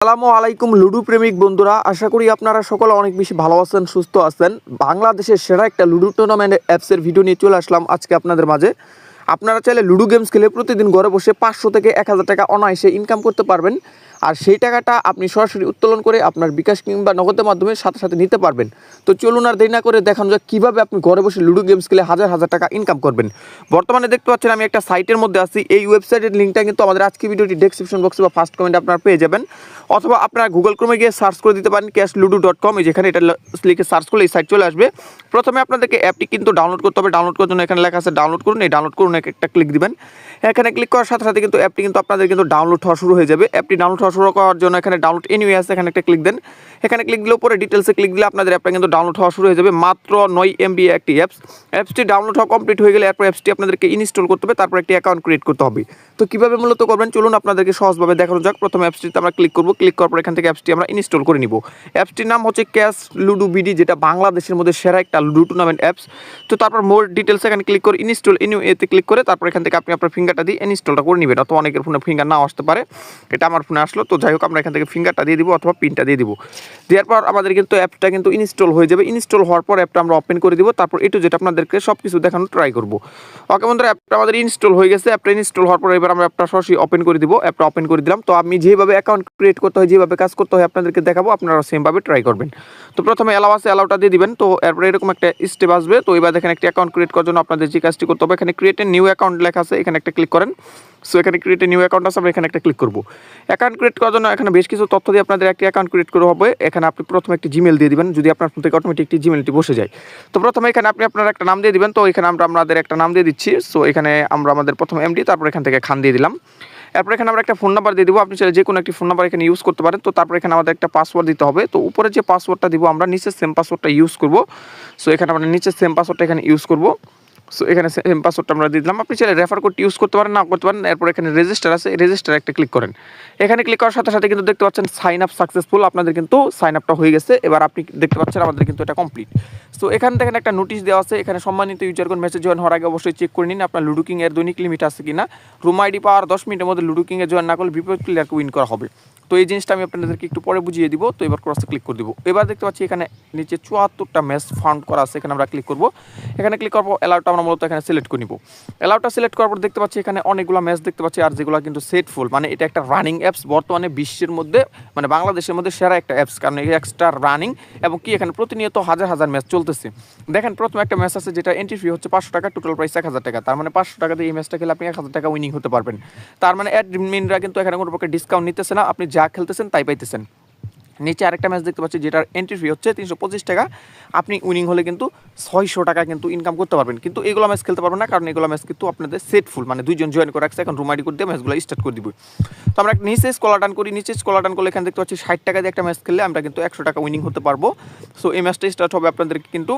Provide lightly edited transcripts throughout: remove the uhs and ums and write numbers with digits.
আসসালামু আলাইকুম লুডো প্রেমিক বন্ধুরা, আশা করি আপনারা সকলে অনেক বেশি ভালো আছেন, সুস্থ আছেন। বাংলাদেশের সেরা একটা লুডো টুর্নামেন্ট অ্যাপসের ভিডিও নিয়ে চলে আসলাম আজকে আপনাদের মাঝে। আপনারা চাইলে লুডো গেমস খেলে প্রতিদিন ঘরে বসে 500 থেকে 1000 টাকা অনায়াসে ইনকাম করতে পারবেন। আর সেই টাকাটা আপনি সরাসরি উত্তোলন করে আপনার বিকাশ কিংবা নগদের মাধ্যমে সাথে সাথে নিতে পারবেন। তো চলুন আর দেরি না করে দেখানো যাক কীভাবে আপনি ঘরে বসে লুডো গেমস খেলে হাজার হাজার টাকা ইনকাম করবেন। বর্তমানে দেখতে পাচ্ছেন আমি একটা সাইটের মধ্যে আছি। এই ওয়েবসাইটের লিঙ্কটা কিন্তু আমাদের আজকে ভিডিওটি ডেসক্রিপশন বক্সে বা ফার্স্ট কমেন্টে আপনারা পেয়ে যাবেন, অথবা আপনারা গুগল ক্রোমে গিয়ে সার্চ করে দিতে পারেন cashludo.com। যেখানে এটা লিখে সার্চ করলে এই সাইট চলে আসবে। প্রথমে আপনাদেরকে অ্যাপটি কিন্তু ডাউনলোড করতে হবে। ডাউনলোড করার জন্য এখানে লেখা আছে ডাউনলোড করুন, এই ডাউনলোড করুন একটা ক্লিক দিবেন। এখানে ক্লিক করার সাথে সাথে কিন্তু অ্যাপটি কিন্তু আপনাদের কিন্তু ডাউনলোড হওয়া শুরু হয়ে যাবে। অ্যাপটি ডাউনলোড হওয়া শুরু করার জন্য এখানে ডাউনলোড এনিওয়ে আছে, এখানে একটা ক্লিক দেন। এখানে ক্লিক দিলে উপরে ডিটেলসে ক্লিক দিলে আপনাদের অ্যাপটা কিন্তু ডাউনলোড হওয়া শুরু হয়ে যাবে। মাত্র 9 MB একটি অ্যাপসটি ডাউনলোড হওয়া কমপ্লিট হয়ে গেলে এরপর অ্যাপসটি আপনাদেরকে ইনস্টল করতে হবে, তারপর একটি অ্যাকাউন্ট ক্রিয়েট করতে হবে। তো কীভাবে মূলত করবেন চলুন আপনাদেরকে সহজভাবে দেখানো যাক। প্রথমে অ্যাপসটিতে আমরা ক্লিক করব। ক্লিক করার পর এখান থেকে অ্যাপসটি আমরা ইনস্টল করে নিব। অ্যাপসটির নাম হচ্ছে ক্যাশ লুডো বিডি, যেটা বাংলাদেশের মধ্যে সেরা একটা লুডো টুর্নামেন্ট অ্যাপস। তো তারপর মোর ডিটেলস এখানে ক্লিক করে ইনস্টল এতে ক্লিক করে তারপর এখান থেকে আপনি আপনার ফিঙ্গারটা দিয়ে ইনস্টলটা করে নেবেন। অথবা অনেকের ফোনে ফিঙ্গার নাও আসতে পারে, এটা আমার ফোনে আসলো। তো যাই হোক আমরা এখান থেকে ফিঙ্গারটা দিয়ে দিব অথবা পিনটা দিয়ে দিব। দেওয়ার পর আমাদের কিন্তু অ্যাপটা কিন্তু ইনস্টল হয়ে যাবে। ইনস্টল হওয়ার পর অ্যাপটা আমরা ওপেন করে দিব। তারপর একটু যেটা আপনাদেরকে সব কিছু দেখানো ট্রাই করব। ওকে বন্ধুরা, অ্যাপটা আমাদের ইনস্টল হয়ে গেছে। অ্যাপটা ইনস্টল হওয়ার পর এবার আমরা অ্যাপটা সরাসরি ওপেন করে দিব। অ্যাপটা ওপেন করে দিলাম। তো আমি যেভাবে অ্যাকাউন্ট ক্রিয়েট করতে হয়, যেভাবে কাজ করতে হয় আপনাদেরকে দেখাবো, আপনারা সেমভাবে ট্রাই করবেন। তো প্রথমে অ্যালাউ আছে, অ্যালাউটা দিয়ে দিবেন। তো এরপরে এরকম একটা স্টেপ আসবে। তো এবার দেখেন একটা অ্যাকাউন্ট ক্রিয়েট করার জন্য আপনাদের যে কাজটি করতে হবে, এখানে ক্রিয়েট এ নিউ অ্যাকাউন্ট লেখা আছে, এখানে একটা ক্লিক করেন। সো এখানে ক্রিয়েট এ নিউ অ্যাকাউন্ট আছে, আমরা এখানে একটা ক্লিক করব। অ্যাকাউন্ট ক্রিয়েট করার জন্য এখানে বেশ কিছু তথ্য দিয়ে আপনাদের একটি অ্যাকাউন্ট ক্রিয়েট করা হবে। এখানে আপনি প্রথমে একটি জিমেল দিয়ে দিবেন, যদি আপনার ফোন থেকে অটোমেটিক একটি জিমেলটি বসে যায়। তো প্রথমে এখানে আপনি আপনার একটা নাম দিয়ে দিবেন। তো এখানে আমরা আমাদের একটা নাম দিয়ে দিচ্ছি। সো এখানে আমরা আমাদের প্রথম এমডি, তারপর এখান থেকে খান দিয়ে দিলাম। এরপর এখানে আমরা একটা ফোন নাম্বার দিয়ে দিব। আপনি চাইলে যে কোনো একটি ফোন নাম্বার এখানে ইউজ করতে পারেন। তো তারপর এখানে আমাদের একটা পাসওয়ার্ড দিতে হবে। তো উপরে যে পাসওয়ার্ডটা দিব আমরা নিচে সেম পাসওয়ার্ডটা ইউজ করব। সো এখানে আমরা নিচে সেম পাসওয়ার্ডটা এখানে ইউজ করব। সো এখানে সেম পাসওয়ার্ডটা আমরা দিয়ে দিলাম। আপনি চাইলে রেফার কোড ইউজ করতে পারেন, না করতে পারেন। এরপর এখানে রেজিস্টার আছে, রেজিস্টার একটা ক্লিক করেন। এখানে ক্লিক করার সাথে সাথে কিন্তু দেখতে পাচ্ছেন সাইন আপ সাকসেসফুল, আপনাদের কিন্তু সাইন আপটা হয়ে গেছে। এবার আপনি দেখতে পাচ্ছেন আমাদের কিন্তু এটা কমপ্লিট। সো এখানে দেখেন একটা নোটিশ দেওয়া আছে, এখানে সম্মানিত ইউজারগণ মেসেজ জয়েন হওয়ার আগে অবশ্যই চেক করে নিন আপনার লুডো কিং এর দৈনিক লিমিট আছে কিনা। রুম আইডি পাওয়ার 10 মিনিটের মধ্যে লুডো কিং এ জয়েন না করলে বিপরীত প্লেয়ারকে উইন করা হবে। তো এই জিনিসটা আমি আপনাদেরকে একটু পরে বুঝিয়ে দিব। তো এবার ক্রসে ক্লিক করে দিব। এবার দেখতে পাচ্ছি এখানে নিচে 74টা ম্যাচ ফাউন্ড করা আছে, এখানে আমরা ক্লিক করব। এখানে ক্লিক করব, অ্যালাউটা আমরা মূলত এখানে সিলেক্ট করে নিব। অ্যালাউটা সিলেক্ট করার পর দেখতে পাচ্ছি এখানে অনেকগুলো ম্যাচ দেখতে পাচ্ছি, আর যেগুলো কিন্তু সেটফুল, মানে এটা একটা রানিং অ্যাপস। বর্তমানে বিশ্বের মধ্যে মানে বাংলাদেশের মধ্যে সেরা একটা অ্যাপস, কারণ এই এক্সট্রা রানিং এবং কি এখানে প্রতিনিয়ত হাজার হাজার ম্যাচ চলতেছে। দেখেন প্রথমে একটা ম্যাচ আছে যেটা এন্ট্রি ফি হচ্ছে 500 টাকা, টোটাল প্রাইস 1000 টাকা। তার মানে 500 টাকা দিয়ে এই ম্যাচটা খেলে আপনি 1000 টাকা উইনিং হতে পারবেন। তার মানে অ্যাডমিনরা কিন্তু এখানে কোনো প্রকার ডিসকাউন্ট নিতেছে না, আপনি যা খেলতেছেন তাই পাইতেছেন। নিচে আরেকটা ম্যাচ দেখতে পাচ্ছি যেটার এন্ট্রি ফি হচ্ছে 325 টাকা, আপনি উইনিং হলে কিন্তু 600 টাকা কিন্তু ইনকাম করতে পারবেন। কিন্তু এগুলো ম্যাচ খেলতে পারবেন না, কারণ এগুলো ম্যাচ কিন্তু আপনাদের সেটফুল, মানে দুইজন জয়েন করে রাখছে। এখন রুম আইডি করে দিয়ে ম্যাচগুলো স্টার্ট করে দিব। তো আমরা নিচে স্কলার ডান করি, নিচে স্কলার ডান করলে এখানে দেখতে পাচ্ছি 60 টাকা দিয়ে একটা ম্যাচ খেললে আমরা কিন্তু 100 টাকা উইনিং হতে পারবো। সো এই ম্যাচটা স্টার্ট হবে আপনাদেরকে কিন্তু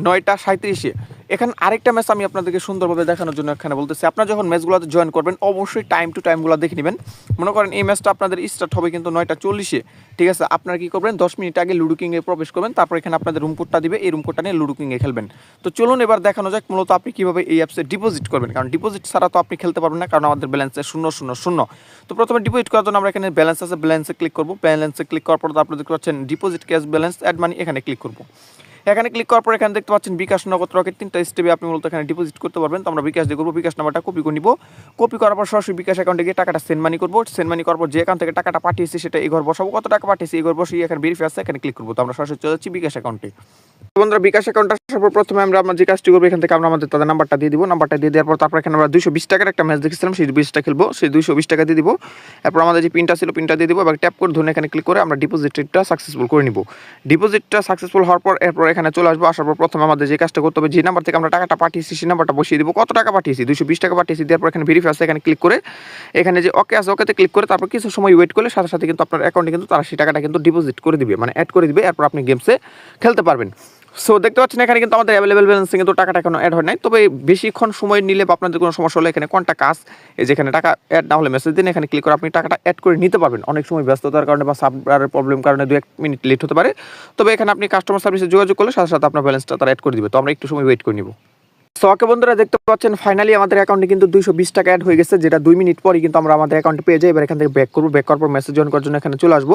9টা 37-এ। এখানে আরেকটা ম্যাচ আমি আপনাদেরকে সুন্দরভাবে দেখানোর জন্য এখানে বলতেছি, আপনারা যখন ম্যাচগুলোতে জয়েন করবেন অবশ্যই টাইম টু টাইমগুলো দেখে নেবেন। মনে করেন এই ম্যাচটা আপনাদের স্টার্ট হবে কিন্তু 9টা 40-এ, ঠিক আছে। আপনারা কী করবেন, 10 মিনিট আগে লুডো কিংয়ে প্রবেশ করবেন, তারপর এখানে আপনাদের রুম কোডটা দিবে, এই রুম কোডটা নিয়ে লুডো কিংয়ে খেলবেন। তো চলুন এবার দেখানো যাক মূলত আপনি কীভাবে এই অ্যাপসে ডিপোজিট করবেন, কারণ ডিপোজিট ছাড়া তো আপনি খেলতে পারবেন না, কারণ আমাদের ব্যালেন্সে 000। তো প্রথমে ডিপোজিট করার জন্য আমরা এখানে ব্যালেন্স আছে, ব্যালেন্সে ক্লিক করবো। ব্যালেন্সে ক্লিক করার পর আপনারা দেখতে পাচ্ছেন deposit cash balance add money, এখানে ক্লিক করবো। এখানে ক্লিক করার পর এখানে দেখতে পাচ্ছেন বিকাশ, নগদ, রকেট, 3টা স্টেপে আপনি মূলত এখানে ডিপোজিট করতে পারবেন। তো আমরা বিকাশ দিয়ে করবো। বিকাশ নাম্বারটা কপি করে নিব। কপি করার পর সরাসরি বিকাশ অ্যাকাউন্টে গিয়ে টাকাটা সেন্ড মানি করবো। সেন্ড মানি করার পর যে অ্যাকাউন্ট থেকে টাকাটা পাঠিয়েছি সেটা এই ঘর বসাবো, কত টাকা পাঠিয়েছি এই ঘর বসিয়ে এখানে ভেরিফাই আছে, এখানে ক্লিক করবো। তো আমরা সরাসরি চলে যাচ্ছি বিকাশ অ্যাকাউন্টে। বন্ধুরা বিকাশ অ্যাকাউন্টটা আসার পর প্রথমে আমরা যে কাজটি করবো, এখান থেকে আমরা আমাদের তাদের নাম্বারটা দিয়ে দিব। নাম্বারটা দিয়ে দেওয়ার পর তারপর এখানে আমরা 220 টাকার একটা ম্যাচ দেখেছিলাম, সেই 20টা খেলবো, সেই 220 টাকা দিয়ে দিব। এরপর আমাদের যে পিনটা ছিল পিনটা দিয়ে দিব, এবার ট্যাপ করে ধরে এখানে ক্লিক করে আমরা ডিপোজিটটা সাকসেসফুল করে নিব। ডিপোজিটটা সাকসেসফুল হওয়ার পর এরপর এখানে চলে আসবো। আসার পর প্রথমে আমাদের যে কাজটা করতে হবে, যে নাম্বার থেকে আমরা টাকাটা পাঠিয়েছি সেই নাম্বারটা বসিয়ে দিব। কত টাকা পাঠিয়েছি, 220 টাকা পাঠিয়েছি। দেওয়ার পর এখানে ভেরিফাই আছে, এখানে ক্লিক করে এখানে যে ওকে আছে ওকেতে ক্লিক করে তারপর কিছু সময় ওয়েট করলে সাথে সাথে কিন্তু আপনার অ্যাকাউন্টে কিন্তু তারা সেই টাকাটা কিন্তু ডিপোজিট করে দিবে, মানে অ্যাড করে দিবে। এরপর আপনি গেমসে খেলতে পারবেন। সো দেখতে পাচ্ছেন এখানে কিন্তু আমাদের অ্যাভেলেবেল ব্যালেন্সে কিন্তু টাকাটা এখনো অ্যাড হয় নাই, তবে বেশিক্ষণ সময় নিলে বা আপনাদের কোনো সমস্যা হলে এখানে কোনটা কাজ, এই যেখানে টাকা অ্যাড না হলে মেসেজ দিন, এখানে ক্লিক করে আপনি টাকাটা অ্যাড করে নিতে পারবেন। অনেক সময় ব্যস্ততার কারণে বা সার্ভারের প্রবলেম কারণে 2-1 মিনিট লেট হতে পারে, তবে এখানে আপনি কাস্টমার সার্ভিসে যোগাযোগ করলে সাথে সাথে আপনার ব্যালেন্সটা তারা অ্যাড করে দিবে। তো আমরা একটু সময় ওয়েট করে নিব। সো ওকে বন্ধুরা, দেখতে পাচ্ছেন ফাইনালি আমাদের অ্যাকাউন্টে কিন্তু 220 টাকা অ্যাড হয়ে গেছে, যেটা 2 মিনিট পরই কিন্তু আমরা আমাদের অ্যাকাউন্টে পেয়ে যাই। এবার এখান থেকে ব্যাক করবো, ব্যাক করার পর মেসেজ জয়েন করার জন্য এখানে চলে আসবো।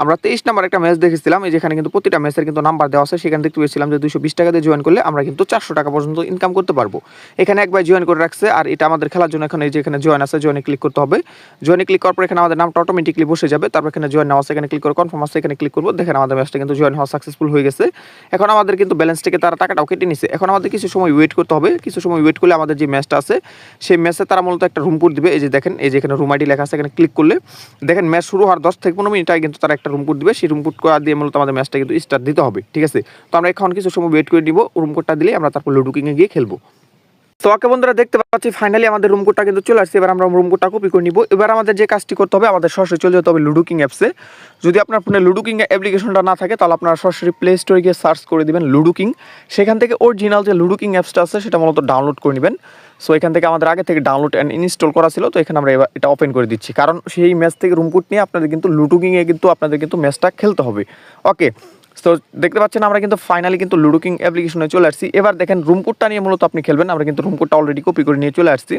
আমরা 23 নাম্বার একটা ম্যাচ দেখেছিলাম, এই যেখানে কিন্তু প্রতিটা ম্যাচের কিন্তু নাম্বার দেওয়া আছে, সেখানে দেখতে পেয়েছিলাম যে 220 টাকা দিয়ে জয়েন করলে আমরা কিন্তু 400 টাকা পর্যন্ত ইনকাম করতে পারবো। এখানে একবার জয়েন করে রাখছে, আর এটা আমাদের খেলার জন্য এখন এই যে এখানে জয়েন আছে, জয়েনে ক্লিক করতে হবে। জয়েনে ক্লিক করার পর এখানে আমাদের নামটা অটোমেটিকলি বসে যাবে। তারপর এখানে জয়েন নাও আছে, এখানে ক্লিক করে কনফার্ম আছে, এখানে ক্লিক করবো। দেখেন আমাদের ম্যাচটা কিন্তু জয়েন হওয়া সাকসেসফুল হয়ে গেছে। এখন আমাদের কিন্তু ব্যালেন্স থেকে তারা টাকাটাও কেটে নিছে। এখন আমাদের কিছু সময় ওয়েট করতে হবে। কিছু সময় ওয়েট করলে আমাদের যে ম্যাচটা আছে সেই ম্যাচে তারা মূলত একটা রুম কোড দিবে। এই যে দেখেন, এই যে এখানে রুম আইডি লেখা আছে, এখানে ক্লিক করলে দেখেন ম্যাচ শুরু হওয়ার 10 থেকে 15 মিনিট আগে কিন্তু তারা একটা রুম কোড দিবে। সেই রুম কোড দিয়ে মূলত আমাদের ম্যাচটা কিন্তু স্টার্ট দিতে হবে, ঠিক আছে। তো আমরা এখন কিছু সময় ওয়েট করে নিব, রুম কোডটা দিলে আমরা তারপর লুডো কিংয়ে গিয়ে খেলবো। তো ওকে বন্ধুরা, দেখতে পাচ্ছি ফাইনালি আমাদের রুম কোডটা কিন্তু চলে আসছে। এবার আমরা রুম কোডটা কপি করে নিব। এবার আমাদের যে কাজটি করতে হবে, আমাদের সরাসরি চলে যেতে হবে লুডো কিং অ্যাপসে। যদি আপনার ফোনে লুডো কিং অ্যাপ্লিকেশনটা না থাকে তাহলে আপনারা সরাসরি প্লে স্টোরে গিয়ে সার্চ করে দিবেন লুডো কিং। সেখান থেকে অরিজিনাল যে লুডো কিং অ্যাপসটা আছে সেটা মূলত ডাউনলোড করে নেবেন। সো এখান থেকে আমাদের আগে থেকে ডাউনলোড অ্যান্ড ইনস্টল করা ছিল, তো এখানে আমরা এবার এটা ওপেন করে দিচ্ছি, কারণ সেই ম্যাচ থেকে রুম কোড নিয়ে আপনাদের কিন্তু লুডো কিংয়ে কিন্তু আপনাদের কিন্তু ম্যাচটা খেলতে হবে। ওকে, তো দেখতে পাচ্ছেন আমরা কিন্তু ফাইনালি কিন্তু লুডো কিং অ্যাপ্লিকেশনে চলে আসছি। এবার দেখেন রুম কোডটা নিয়ে মূলত আপনি খেলবেন। আমরা কিন্তু রুম কোডটা অলরেডি কপি করে নিয়ে চলে আসছি।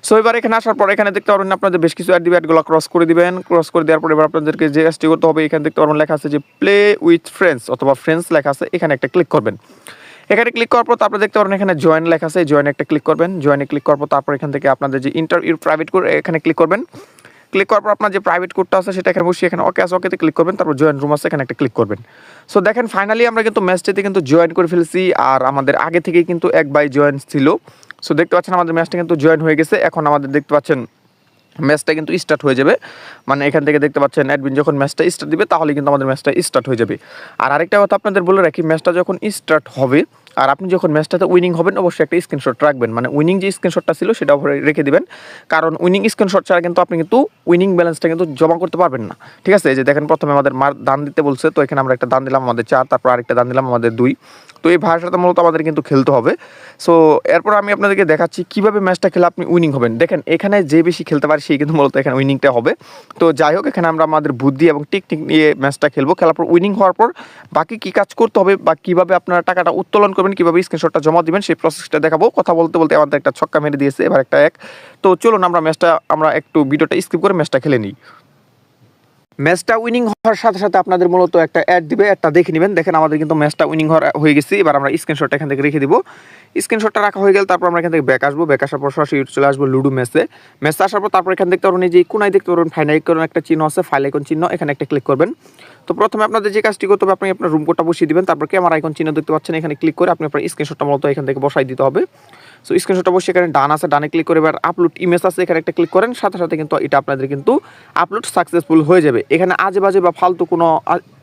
সো এবার এখানে আসার পর এখানে দেখতে পারবেন আপনাদের বেশ কিছু অ্যাড দিবে, অ্যাডগুলো ক্রস করে দিবেন। ক্রস করে দেওয়ার পর এবার আপনাদেরকে যে কাজটি করতে হবে, এখানে দেখতে পারবেন লেখা আছে যে প্লে উইথ ফ্রেন্ডস অথবা ফ্রেন্ডস লেখা আছে, এখানে একটা ক্লিক করবেন। এখানে ক্লিক করার পর তারপরে দেখতে পারবেন এখানে জয়েন লেখা আছে, জয়েনে একটা ক্লিক করবেন। জয়েনে ক্লিক করার পর তারপর এখান থেকে আপনাদের যে ইন্টারভিউ প্রাইভেট করে এখানে ক্লিক করবেন। ক্লিক করার পর আপনার যে প্রাইভেট কোডটা আছে সেটা এখানে বসিয়ে এখানে ওকে আছে, ওকেতে ক্লিক করবেন। তারপর জয়েন রুম আছে, এখানে একটা ক্লিক করবেন। সো দেখেন ফাইনালি আমরা কিন্তু ম্যাচটিতে কিন্তু জয়েন করে ফেলছি, আর আমাদের আগে থেকেই কিন্তু এক বাই জয়েন ছিল। সো দেখতে পাচ্ছেন আমাদের ম্যাচটা কিন্তু জয়েন হয়ে গেছে। এখন আমাদের দেখতে পাচ্ছেন ম্যাচটা কিন্তু স্টার্ট হয়ে যাবে, মানে এখান থেকে দেখতে পাচ্ছেন অ্যাডমিন যখন ম্যাচটা স্টার্ট দিবে তাহলে কিন্তু আমাদের ম্যাচটা স্টার্ট হয়ে যাবে। আর আরেকটা কথা আপনাদের বলে রাখি, ম্যাচটা যখন স্টার্ট হবে আর আপনি যখন ম্যাচটাতে উইনিং হবেন অবশ্যই একটা স্ক্রিনশট রাখবেন, মানে উইনিং যে স্ক্রিনশটটা ছিল সেটা রেখে দিবেন, কারণ উইনিং স্ক্রিনশট ছাড়া কিন্তু আপনি কিন্তু উইনিং ব্যালেন্সটা কিন্তু জমা করতে পারবেন না, ঠিক আছে। এই যে দেখেন প্রথমে আমাদের দান দিতে বলছে, তো এখানে আমরা একটা দান দিলাম আমাদের 4, তারপর আরেকটা দান দিলাম আমাদের 2। তো এই ভাষাটা মূলত আমাদের কিন্তু খেলতে হবে। সো এরপর আমি আপনাদেরকে দেখাচ্ছি কীভাবে ম্যাচটা খেলে আপনি উইনিং হবেন। দেখেন এখানে যে বেশি খেলতে পারে সেই কিন্তু মূলত এখানে উইনিংটা হবে। তো যাই হোক, এখানে আমরা আমাদের বুদ্ধি এবং টেকনিক নিয়ে ম্যাচটা খেলবো। খেলার পর উইনিং হওয়ার পর বাকি কী কাজ করতে হবে বা কীভাবে আপনারা টাকাটা উত্তোলন করবেন, কীভাবে স্ক্রিনশটটা জমা দিবেন সেই প্রসেসটা দেখাবো। কথা বলতে বলতে আমাদের একটা ছক্কা মেরে দিয়েছে, এবার একটা এক। তো চলুন আমরা একটু ভিডিওটা স্কিপ করে ম্যাচটা খেলে নিই। ম্যাচটা উইনিং হওয়ার সাথে সাথে আপনাদের মূলত একটা অ্যাড দিবে, একটা দেখে নেবেন। দেখেন আমাদের কিন্তু ম্যাচটা উইনিং হয়ে গেছে। এবার আমরা স্ক্রিনশটটা এখান থেকে রেখে দিব। স্ক্রিনশটটা রাখা হয়ে গেলে তারপর আমরা এখান থেকে ব্যাক আসবো। ব্যাক আসার পর সরাসরি চলে আসবো লুডো ম্যাচে। ম্যাচে আসার পর তারপর এখানে দেখতে পারবেন এই যে কোনায় দেখতে পারবেন ফাইল আইকন একটা চিহ্ন আছে, ফাইল আইকন চিহ্ন, এখানে একটা ক্লিক করবেন। তো প্রথমে আপনাদের যে কাজটি করতে হবে, আপনি আপনার রুম কোডটা বসিয়ে দিবেন। তারপর ক্যামেরা আইকন চিহ্ন দেখতে পাচ্ছেন, এখানে ক্লিক করে আপনি আপনার স্ক্রিনশটটা মূলত এখান থেকে বসাই দিতে হবে। সো স্ক্রিনশটটা বসে এখানে ডান আছে, ডানে ক্লিক করে এবার আপলোড ইমেজ আছে, এখানে একটা ক্লিক করেন। সাথে সাথে কিন্তু এটা আপনাদের কিন্তু আপলোড সাকসেসফুল হয়ে যাবে। এখানে আজে বাজে বা ফালতু কোনো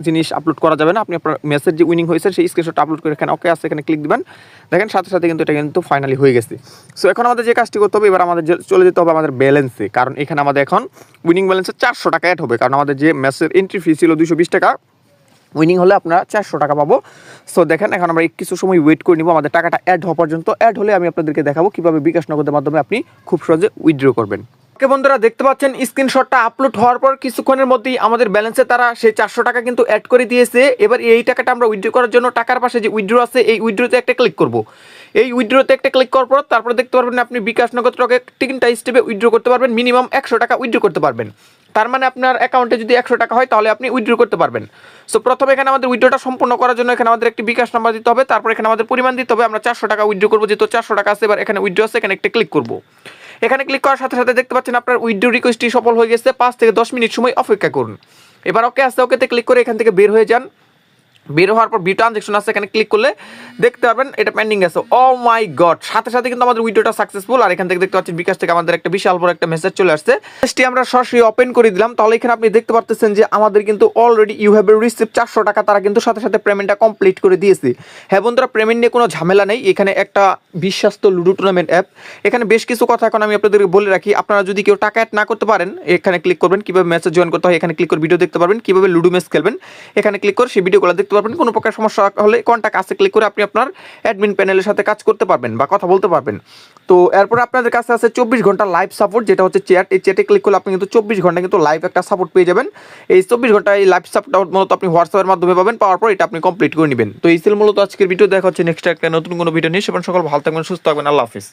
জিনিস আপলোড করা যাবে না। আপনি আপনার মেসেজ যে উইনিং হয়েছে সেই স্ক্রিনশটটা আপলোড করে এখানে ওকে আছে, এখানে ক্লিক দিবেন। দেখেন সাথে সাথে কিন্তু এটা কিন্তু ফাইনালি হয়ে গেছে। সো এখন আমাদের যে কাজটি করতে হবে, এবার আমাদের চলে যেতে হবে আমাদের ব্যালেন্সে, কারণ এখানে আমাদের এখন উইনিং ব্যালেন্সে 400 টাকা অ্যাড হবে, কারণ আমাদের যে ম্যাচের এন্ট্রি ফি ছিল 220 টাকা, উইনিং হলে আপনারা 400 টাকা পাবো। সো দেখেন এখন আমরা কিছু সময় ওয়েট করে নিব আমাদের টাকাটা অ্যাড হওয়া পর্যন্ত। অ্যাড হলে আমি আপনাদেরকে দেখাবো কীভাবে বিকাশ নগদের মাধ্যমে আপনি খুব সহজে উইথড্র করবেন। ওকে বন্ধুরা, দেখতে পাচ্ছেন স্ক্রিনশটটা আপলোড হওয়ার পর কিছুক্ষণের মধ্যেই আমাদের ব্যালেন্সে তারা সেই 400 টাকা কিন্তু অ্যাড করে দিয়েছে। এবার এই টাকাটা আমরা উইথড্র করার জন্য টাকার পাশে যে উইথড্র আছে এই উইথড্রতে একটা ক্লিক করব। এই উইথড্রতে একটা ক্লিক করার পর তারপরে দেখতে পারবেন আপনি বিকাশ নগদ টকে 3টা স্টেপে উইথড্র করতে পারবেন, মিনিমাম 100 টাকা উইথড্র করতে পারবেন। তার মানে আপনার অ্যাকাউন্টে যদি 100 টাকা হয় তাহলে আপনি উইথড্র করতে পারবেন। সো প্রথমে এখানে আমাদের উইথড্রটা সম্পূর্ণ করার জন্য এখানে আমাদের একটি বিকাশ নাম্বার দিতে হবে, তারপর এখানে আমাদের পরিমাণ দিতে হবে। আমরা 400 টাকা উইথড্র করবো, যেহেতু 400 টাকা আছে। এবার এখানে উইথড্র আছে, এখানে একটা ক্লিক করবো। এখানে ক্লিক করার সাথে সাথে দেখতে পাচ্ছেন আপনার উইথড্র রিকোয়েস্টটি সফল হয়ে গেছে। 5 থেকে 10 মিনিট সময় অপেক্ষা করুন। এবার ওকে আছে, ওকেতে ক্লিক করে এখান থেকে বের হয়ে যান। বের হওয়ার পর ভি ট্রানজেকশন আছে, এখানে ক্লিক করলে দেখতে পারবেন এটা পেন্ডিং আছে। ও মাই গড, সাথে সাথে কিন্তু আমাদের উইথড্রটা সাকসেসফুল। আর এখান থেকে দেখতে পাচ্ছেন বিকাশ থেকে আমাদের একটা বিশাল বড় একটা মেসেজ চলে আসছে। মেসেজটি আমরা সরাসরি ওপেন করে দিলাম। তাহলে এখানে আপনি দেখতে পাচ্ছেন যে আমাদের কিন্তু অলরেডি ইউ হ্যাভ রিসিভ 400 টাকা, তারা কিন্তু সাথে সাথে পেমেন্টটা কমপ্লিট করে দিয়েছে। হ্যাঁ বন্ধুরা, পেমেন্ট নিয়ে কোনো ঝামেলা নেই। এখানে একটা বিশ্বাস্ত লুডো টুর্নামেন্ট অ্যাপ। এখানে বেশ কিছু কথা এখন আমি আপনাদেরকে বলে রাখি। আপনারা যদি কেউ টাকা অ্যাড না করতে পারেন, এখানে ক্লিক করবেন। কীভাবে মেসেজ জয়েন করতে হয় এখানে ক্লিক করে ভিডিও দেখতে পারবেন। কীভাবে লুডো ম্যাচ খেলবেন এখানে ক্লিক করে সেই ভিডিওগুলো দেখতে করতে পারবেন। কোনো প্রকার সমস্যা হলে কন্টাক্ট আসে ক্লিক করে আপনি আপনার অ্যাডমিন প্যানেলের সাথে কাজ করতে পারবেন বা কথা বলতে পারবেন। তো এরপর আপনাদের কাছে আছে 24 ঘন্টা লাইভ সাপোর্ট, যেটা হচ্ছে চ্যাট। এই চ্যাটে ক্লিক করলে আপনি কিন্তু 24 ঘন্টা কিন্তু লাইভ একটা সাপোর্ট পেয়ে যাবেন। এই 24 ঘন্টা এই লাইভ সাপোর্ট মূলত আপনি হোয়াটসঅ্যাপের মাধ্যমে পাবেন, পাওয়ার পর এটা আপনি কমপ্লিট করে নেবেন। তো এই ছিল মূলত আজকের ভিডিও। দেখা হচ্ছে নেক্সট একটা নতুন কোনো ভিডিও নিয়ে। সেখানে সকল ভালো থাকবেন, সুস্থ থাকবেন। আল্লাহ হাফিজ।